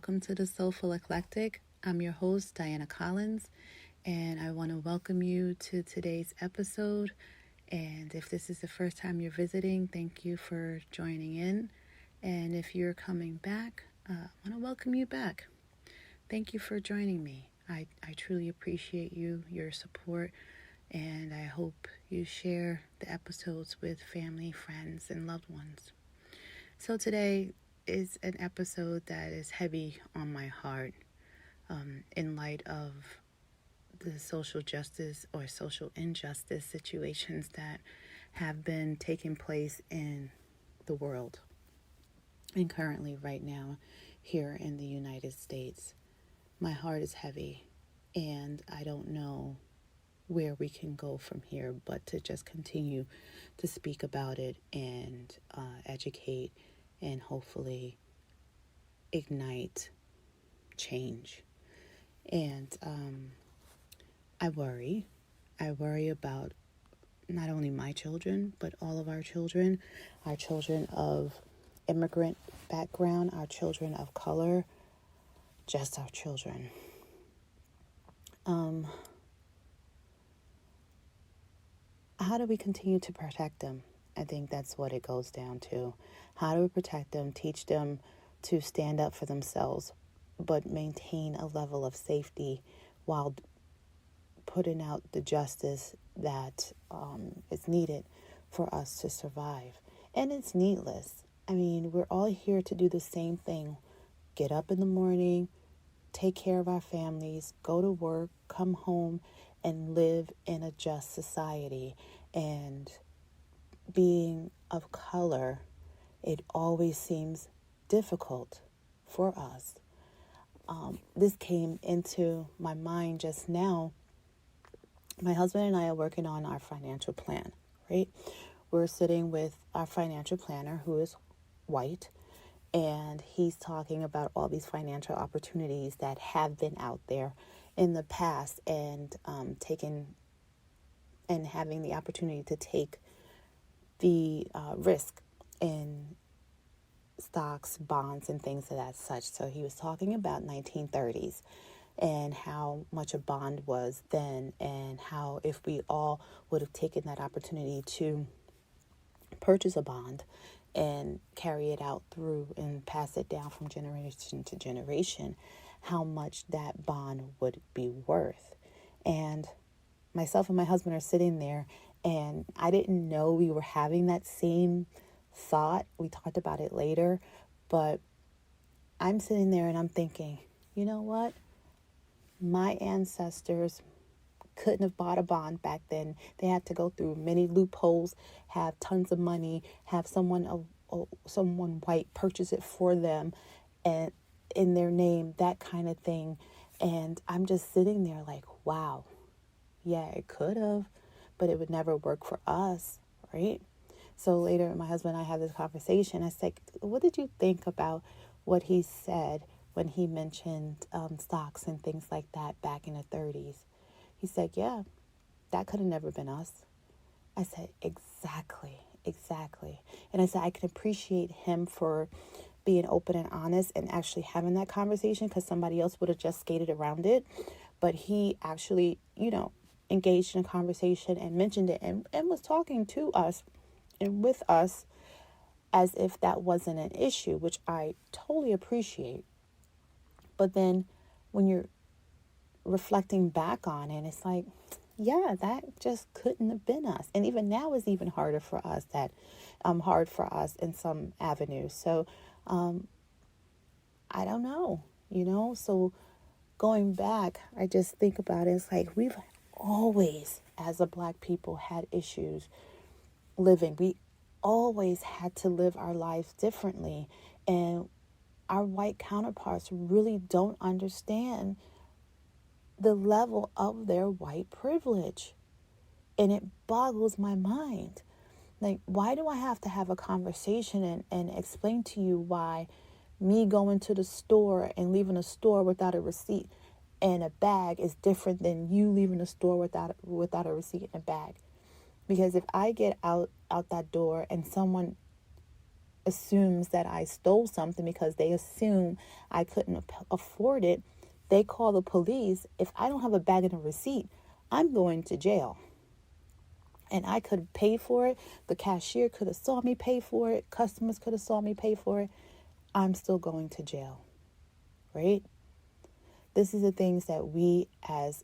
welcome to the Soulful Eclectic. I'm your host, Diana Collins, and I want to welcome you to today's episode. And if this is the first time you're visiting, thank you for joining in. And if you're coming back, I want to welcome you back. Thank you for joining me. I truly appreciate your support, and I hope you share the episodes with family, friends, and loved ones. So today is an episode that is heavy on my heart in light of the social justice or social injustice situations that have been taking place in the world and currently right now here in the United States. My heart is heavy, and I don't know where we can go from here but to just continue to speak about it and educate and hopefully ignite change. And I worry about not only my children, but all of our children of immigrant background, our children of color, just our children. How do we continue to protect them? I think that's what it goes down to. How do we protect them, teach them to stand up for themselves, but maintain a level of safety while putting out the justice that is needed for us to survive? And it's needless. I mean, we're all here to do the same thing. Get up in the morning, take care of our families, go to work, come home, and live in a just society. And being of color, it always seems difficult for us. This came into my mind just now. My husband and I are working on our financial plan, right? We're sitting with our financial planner who is white, and he's talking about all these financial opportunities that have been out there in the past, and having the opportunity to take the risk in stocks, bonds, and things of that such. So he was talking about 1930s and how much a bond was then, and how if we all would have taken that opportunity to purchase a bond and carry it out through and pass it down from generation to generation, how much that bond would be worth. And myself and my husband are sitting there, and I didn't know we were having that same thought. We talked about it later, but I'm sitting there and I'm thinking, you know what? My ancestors couldn't have bought a bond back then. They had to go through many loopholes, have tons of money, have someone white purchase it for them and in their name, that kind of thing. And I'm just sitting there like, wow, yeah, it could have, but it would never work for us, right? So later, my husband and I had this conversation. I said, what did you think about what he said when he mentioned stocks and things like that back in the 30s? He said, yeah, that could have never been us. I said, exactly. And I said, I can appreciate him for being open and honest and actually having that conversation, because somebody else would have just skated around it. But he actually, engaged in a conversation and mentioned it and was talking to us and with us as if that wasn't an issue, which I totally appreciate. But then when you're reflecting back on it, it's like, yeah, that just couldn't have been us. And even now is even harder for us, hard for us in some avenues. So I don't know, so going back, I just think about it. It's like we've always, as a Black people, had issues living. We always had to live our lives differently. And our white counterparts really don't understand the level of their white privilege. And it boggles my mind. Like, why do I have to have a conversation and explain to you why me going to the store and leaving a store without a receipt and a bag is different than you leaving a store without a receipt and a bag? Because if I get out that door and someone assumes that I stole something because they assume I couldn't afford it, they call the police. If I don't have a bag and a receipt, I'm going to jail. And I could have paid for it. The cashier could have saw me pay for it. Customers could have saw me pay for it. I'm still going to jail, right? This is the things that we as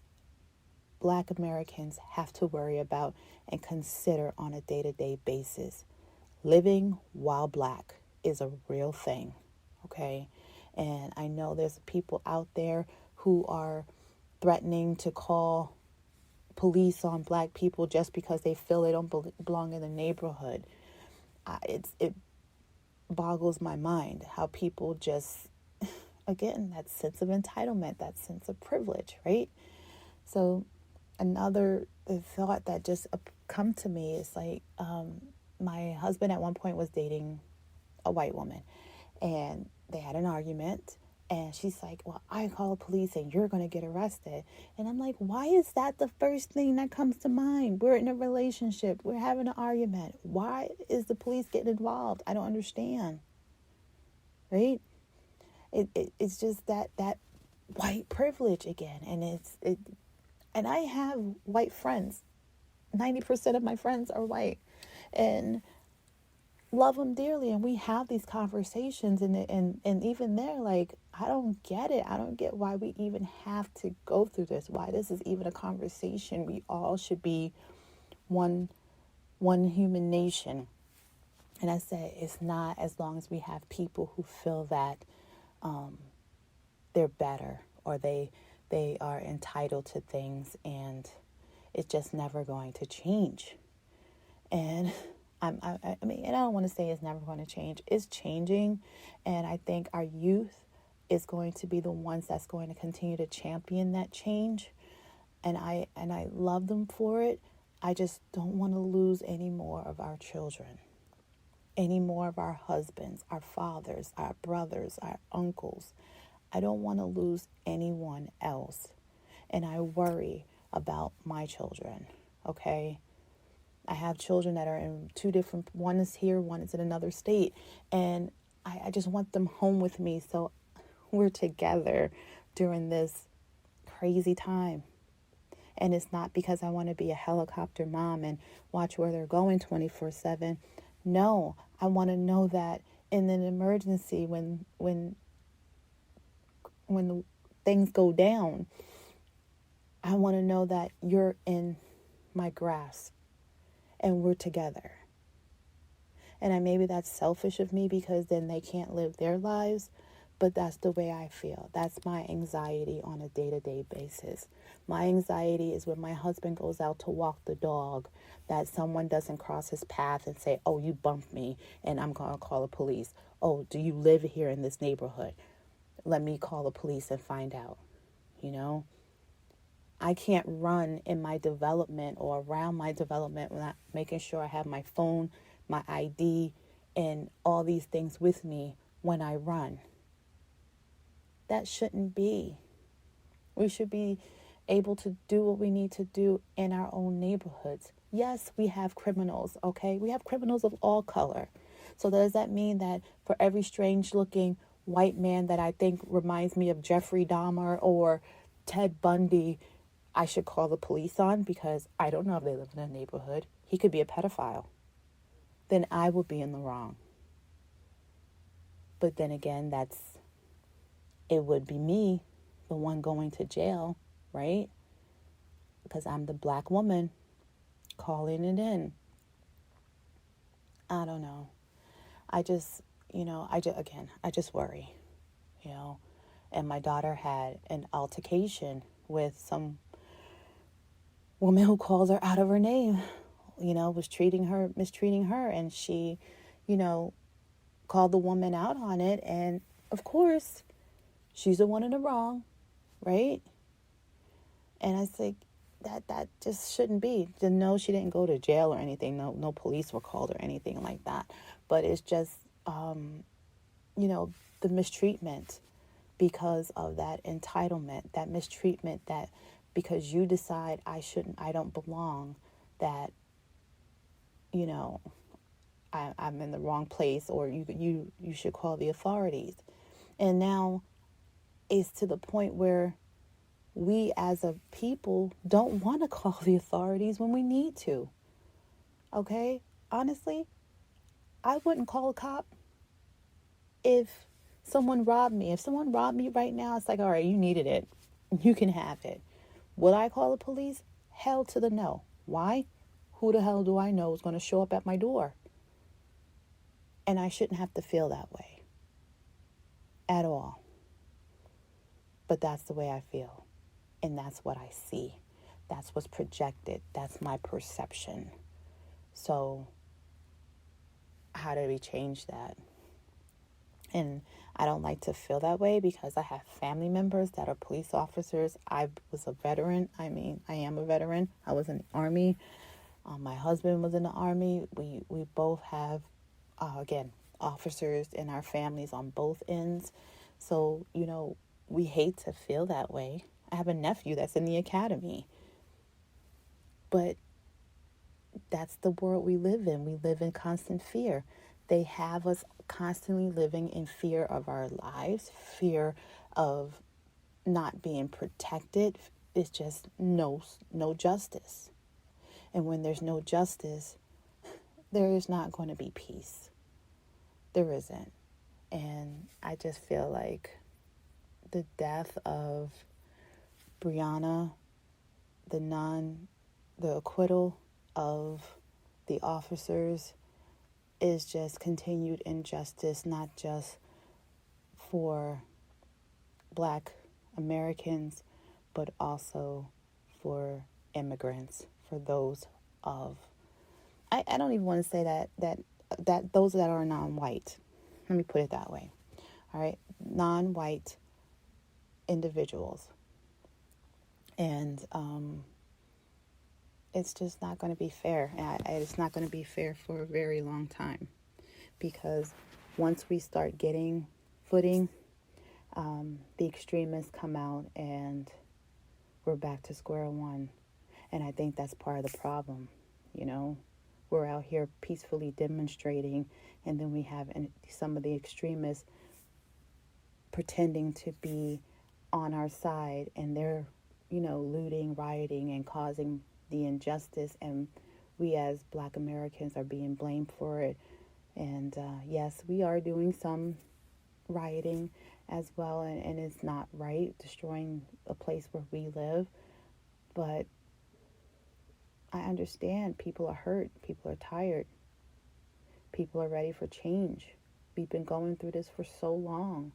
Black Americans have to worry about and consider on a day-to-day basis. Living while Black is a real thing, okay? And I know there's people out there who are threatening to call police on Black people just because they feel they don't belong in the neighborhood. It boggles my mind how people just, again, that sense of entitlement, that sense of privilege, right? So another thought that just come to me is like, my husband at one point was dating a white woman, and they had an argument, and she's like, well, I call the police and you're going to get arrested. And I'm like, why is that the first thing that comes to mind? We're in a relationship. We're having an argument. Why is the police getting involved? I don't understand. Right? It's just that white privilege again. And and I have white friends. 90% of my friends are white. And love them dearly, and we have these conversations, and even they're like, I don't get it. I don't get why we even have to go through this, why this is even a conversation. We all should be one human nation. And I say it's not, as long as we have people who feel that they're better, or they are entitled to things, and it's just never going to change. And I mean, and I don't want to say it's never going to change. It's changing, and I think our youth is going to be the ones that's going to continue to champion that change. And I love them for it. I just don't want to lose any more of our children, any more of our husbands, our fathers, our brothers, our uncles. I don't want to lose anyone else. And I worry about my children, okay? I have children that are in two different, one is here, one is in another state. And I just want them home with me, so we're together during this crazy time. And it's not because I want to be a helicopter mom and watch where they're going 24/7. No, I want to know that in an emergency, when the things go down, I want to know that you're in my grasp and we're together. And maybe that's selfish of me, because then they can't live their lives, but that's the way I feel. That's my anxiety on a day-to-day basis. My anxiety is when my husband goes out to walk the dog, that someone doesn't cross his path and say, oh, you bumped me and I'm going to call the police. Oh, do you live here in this neighborhood? Let me call the police and find out. You know, I can't run in my development or around my development without making sure I have my phone, my ID, and all these things with me when I run. That shouldn't be. We should be able to do what we need to do in our own neighborhoods. Yes, we have criminals, okay? We have criminals of all color. So does that mean that for every strange-looking white man that I think reminds me of Jeffrey Dahmer or Ted Bundy, I should call the police on? Because I don't know if they live in a neighborhood. He could be a pedophile. Then I will be in the wrong. But then again, it would be me, the one going to jail, right? Because I'm the black woman calling it in. I don't know. I just worry, And my daughter had an altercation with some woman who called her out of her name, was mistreating her. And she, called the woman out on it. And of course, she's the one in the wrong, right? And I think that just shouldn't be. No, she didn't go to jail or anything. No police were called or anything like that. But it's just, the mistreatment because of that entitlement, that mistreatment, that because you decide I don't belong, that, I'm in the wrong place, or you should call the authorities. And now it's to the point where we as a people don't want to call the authorities when we need to. Okay? Honestly, I wouldn't call a cop if someone robbed me. If someone robbed me right now, it's like, all right, you needed it. You can have it. Would I call the police? Hell to the no. Why? Who the hell do I know is going to show up at my door? And I shouldn't have to feel that way at all. But that's the way I feel. And that's what I see. That's what's projected. That's my perception. So how do we change that? And I don't like to feel that way because I have family members that are police officers. I was a veteran. I am a veteran. I was in the Army. My husband was in the Army. We both have, again, officers in our families on both ends. So, we hate to feel that way. I have a nephew that's in the academy. But that's the world we live in. We live in constant fear. They have us constantly living in fear of our lives, fear of not being protected. It's just no justice. And when there's no justice, there is not going to be peace. There isn't. And I just feel like the death of Breonna, the acquittal of the officers is just continued injustice, not just for Black Americans, but also for immigrants, for those of, I don't even want to say that those that are non-white. Let me put it that way. All right, non-white individuals. And it's just not going to be fair. It's not going to be fair for a very long time, because once we start getting footing, the extremists come out and we're back to square one. And I think that's part of the problem. We're out here peacefully demonstrating, and then we have some of the extremists pretending to be on our side, and they're, looting, rioting, and causing the injustice, and we as Black Americans are being blamed for it. And yes, we are doing some rioting as well, and it's not right, destroying a place where we live. But I understand people are hurt, people are tired, people are ready for change. We've been going through this for so long.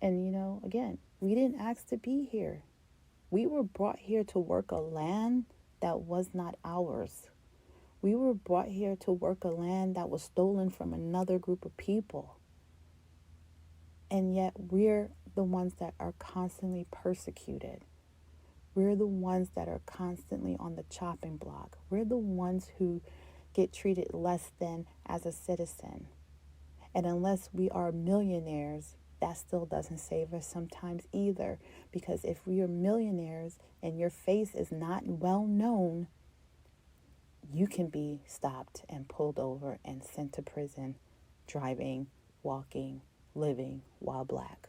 And again, we didn't ask to be here. We were brought here to work a land that was not ours. We were brought here to work a land that was stolen from another group of people. And yet we're the ones that are constantly persecuted. We're the ones that are constantly on the chopping block. We're the ones who get treated less than as a citizen. And unless we are millionaires, that still doesn't save us sometimes either. Because if we are millionaires and your face is not well known, you can be stopped and pulled over and sent to prison, driving, walking, living while Black.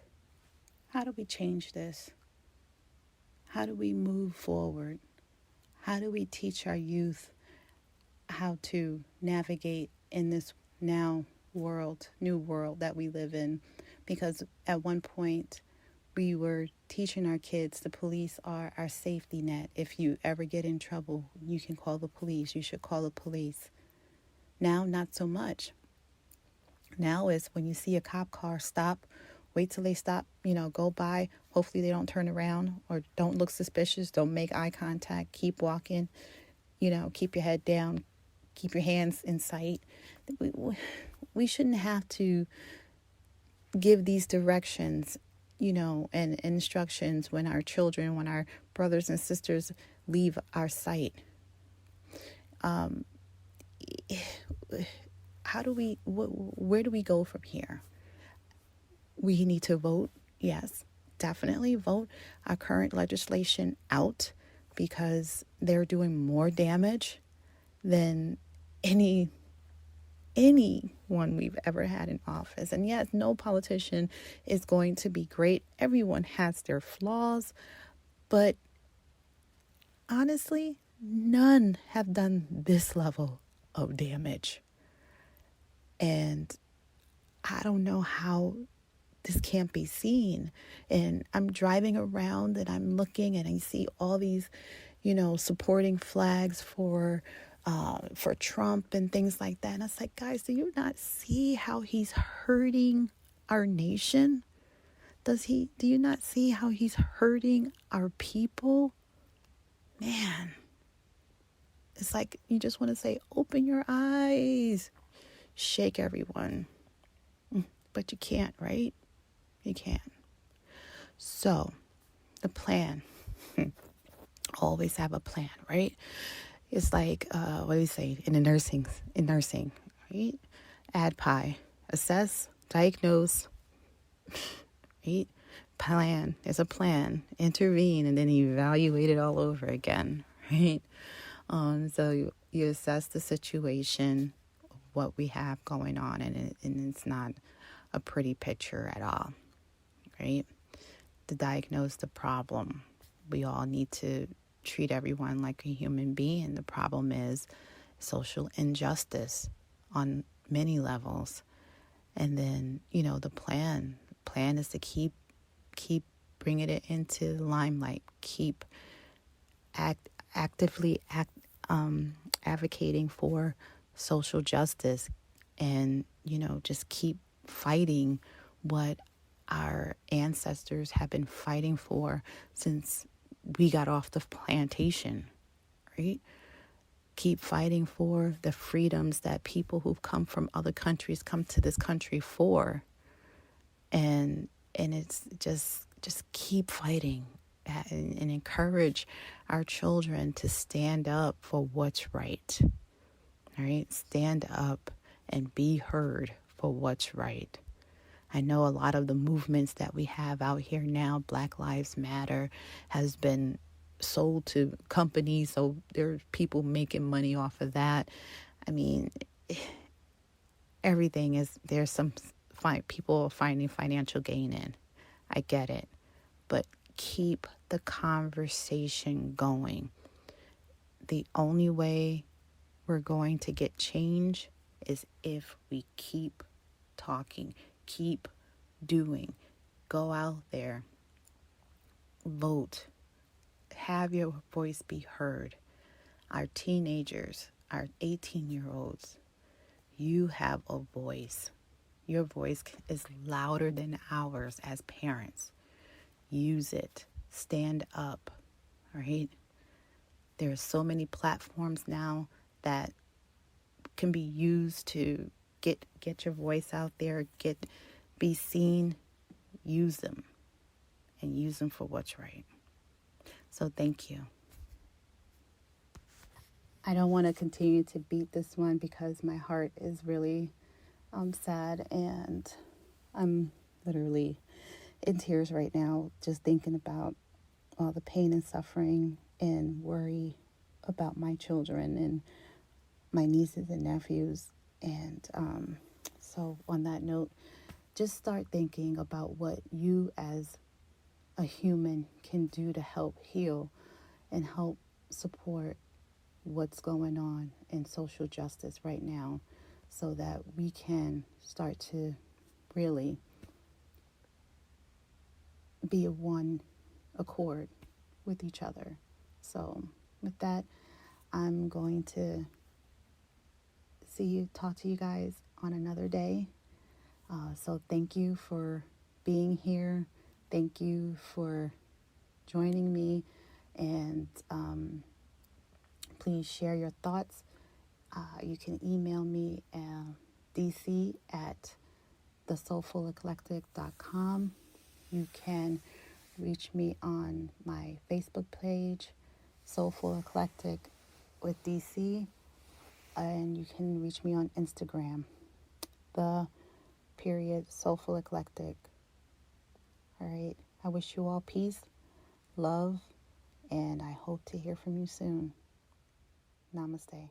How do we change this? How do we move forward? How do we teach our youth how to navigate in this new world that we live in? Because at one point we were teaching our kids the police are our safety net. If you ever get in trouble, you can call the police. You should call the police. Now, not so much. Now is when you see a cop car, stop, wait till they stop, go by. Hopefully they don't turn around or don't look suspicious. Don't make eye contact. Keep walking. Keep your head down. Keep your hands in sight. We shouldn't have to give these directions, and instructions when our brothers and sisters leave our sight. Where do we go from here? We need to vote. Yes, definitely vote our current legislation out, because they're doing more damage than any anyone we've ever had in office. And yes, no politician is going to be great. Everyone has their flaws, but honestly, none have done this level of damage. And I don't know how this can't be seen. And I'm driving around and I'm looking and I see all these, supporting flags for Trump and things like that. And it's like, guys, do you not see how he's hurting our nation? Do you not see how he's hurting our people? Man, it's like you just want to say, open your eyes, shake everyone. But you can't, right? You can't. So, the plan. Always have a plan, right? It's like, what do you say in nursing, right? ADPI, assess, diagnose, right? Plan. There's a plan. Intervene, and then evaluate it all over again, right? So you assess the situation, what we have going on, and it's not a pretty picture at all, right? To diagnose the problem, we all need to treat everyone like a human being. The problem is social injustice on many levels. And then, the plan is to keep bringing it into the limelight, keep actively advocating for social justice, and, just keep fighting what our ancestors have been fighting for since we got off the plantation, right? Keep fighting for the freedoms that people who've come from other countries come to this country for. And it's just keep fighting and encourage our children to stand up for what's right. All right? Stand up and be heard for what's right. I know a lot of the movements that we have out here now, Black Lives Matter, has been sold to companies, so there's people making money off of that. I mean, everything is, there's some people finding financial gain in. I get it. But keep the conversation going. The only way we're going to get change is if we keep talking, keep doing, go out there, vote, have your voice be heard. Our teenagers, our 18-year-olds, you have a voice. Your voice is louder than ours as parents. Use it. Stand up. All right? There are so many platforms now that can be used to get your voice out there, be seen. Use them, and use them for what's right. So thank you. I don't want to continue to beat this one because my heart is really sad, and I'm literally in tears right now just thinking about all the pain and suffering and worry about my children and my nieces and nephews. And so on that note, just start thinking about what you as a human can do to help heal and help support what's going on in social justice right now, so that we can start to really be of one accord with each other. So with that, I'm going to talk to you guys on another day. So thank you for being here. Thank you for joining me. And please share your thoughts. You can email me dc@thesoulfuleclectic.com. You can reach me on my Facebook page, Soulful Eclectic with DC. And you can reach me on Instagram, _Soulful Eclectic. All right. I wish you all peace, love, and I hope to hear from you soon. Namaste.